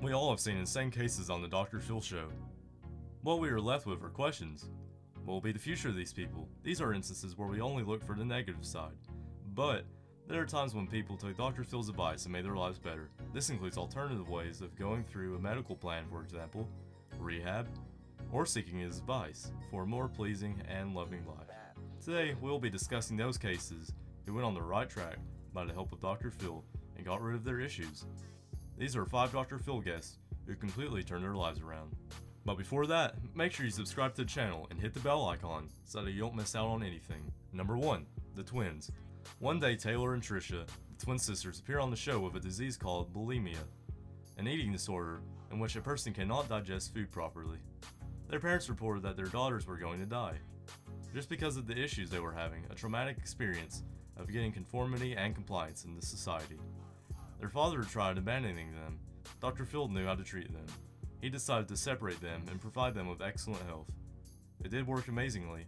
We all have seen insane cases on the Dr. Phil show. What we are left with are questions. What will be the future of these people? These are instances where we only look for the negative side. But there are times when people take Dr. Phil's advice and made their lives better. This includes alternative ways of going through a medical plan, for example, rehab, or seeking his advice for a more pleasing and loving life. Today, we'll be discussing those cases who went on the right track by the help of Dr. Phil and got rid of their issues. These are 5 Dr. Phil guests who completely turned their lives around. But before that, make sure you subscribe to the channel and hit the bell icon so that you don't miss out on anything. Number 1. The twins. One day, Taylor and Trisha, the twin sisters, appear on the show with a disease called bulimia, an eating disorder in which a person cannot digest food properly. Their parents reported that their daughters were going to die, just because of the issues they were having, a traumatic experience of getting conformity and compliance in the society. Their father tried abandoning them. Dr. Phil knew how to treat them. He decided to separate them and provide them with excellent health. It did work amazingly.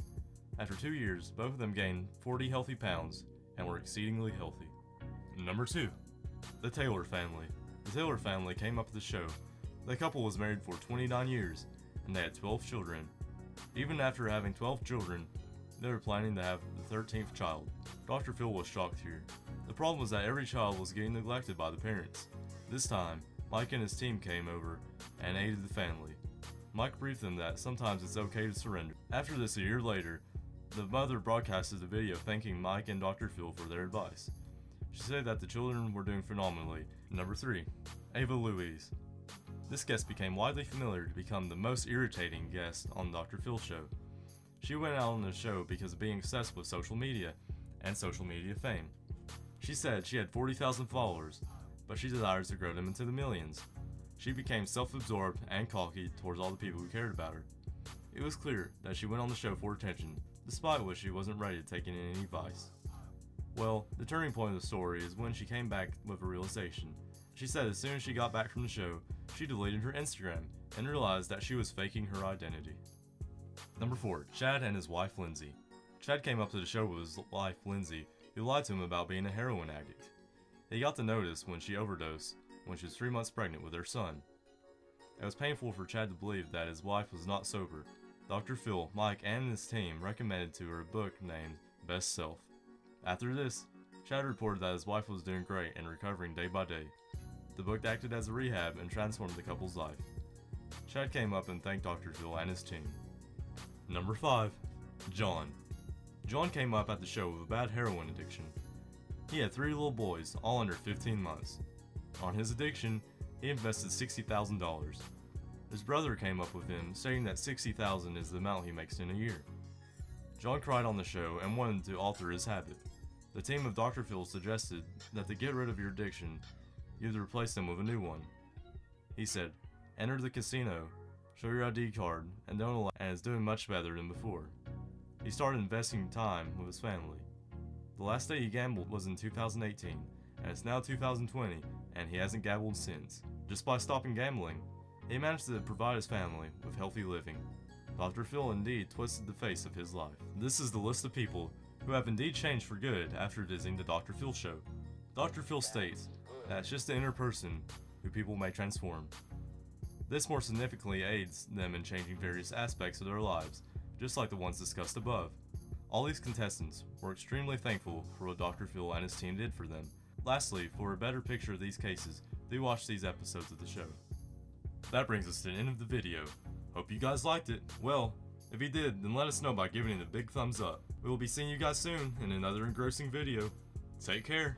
After 2 years, both of them gained 40 healthy pounds and were exceedingly healthy. Number 2. The Taylor family. The Taylor family came up to the show. The couple was married for 29 years and they had 12 children. Even after having 12 children, they were planning to have the 13th child. Dr. Phil was shocked here. The problem was that every child was getting neglected by the parents. This time, Mike and his team came over and aided the family. Mike briefed them that sometimes it's okay to surrender. After this, a year later, the mother broadcasted a video thanking Mike and Dr. Phil for their advice. She said that the children were doing phenomenally. Number 3. Ava Louise. This guest became widely familiar to become the most irritating guest on Dr. Phil's show. She went out on the show because of being obsessed with social media and social media fame. She said she had 40,000 followers, but she desires to grow them into the millions. She became self-absorbed and cocky towards all the people who cared about her. It was clear that she went on the show for attention, despite which she wasn't ready to take in any advice. Well, the turning point of the story is when she came back with a realization. She said as soon as she got back from the show, she deleted her Instagram and realized that she was faking her identity. Number 4. Chad and his wife Lindsay. Chad came up to the show with his wife Lindsay, who lied to him about being a heroin addict. He got to notice when she overdosed when she was 3 months pregnant with their son. It was painful for Chad to believe that his wife was not sober. Dr. Phil, Mike, and his team recommended to her a book named Best Self. After this, Chad reported that his wife was doing great and recovering day by day. The book acted as a rehab and transformed the couple's life. Chad came up and thanked Dr. Phil and his team. Number 5. John. John came up at the show with a bad heroin addiction. He had 3 little boys, all under 15 months. On his addiction, he invested $60,000. His brother came up with him, saying that $60,000 is the amount he makes in a year. John cried on the show and wanted to alter his habit. The team of Dr. Phil suggested that to get rid of your addiction, you have to replace them with a new one. He said, enter the casino, show your ID card, and don't allow, and is doing much better than before. He started investing time with his family. The last day he gambled was in 2018, and it's now 2020, and he hasn't gambled since. Just by stopping gambling, he managed to provide his family with healthy living. Dr. Phil indeed twisted the face of his life. This is the list of people who have indeed changed for good after visiting the Dr. Phil show. Dr. Phil states that it's just the inner person who people may transform. This more significantly aids them in changing various aspects of their lives, just like the ones discussed above. All these contestants were extremely thankful for what Dr. Phil and his team did for them. Lastly, for a better picture of these cases, do watch these episodes of the show. That brings us to the end of the video. Hope you guys liked it. Well, if you did, then let us know by giving it a big thumbs up. We will be seeing you guys soon in another engrossing video. Take care.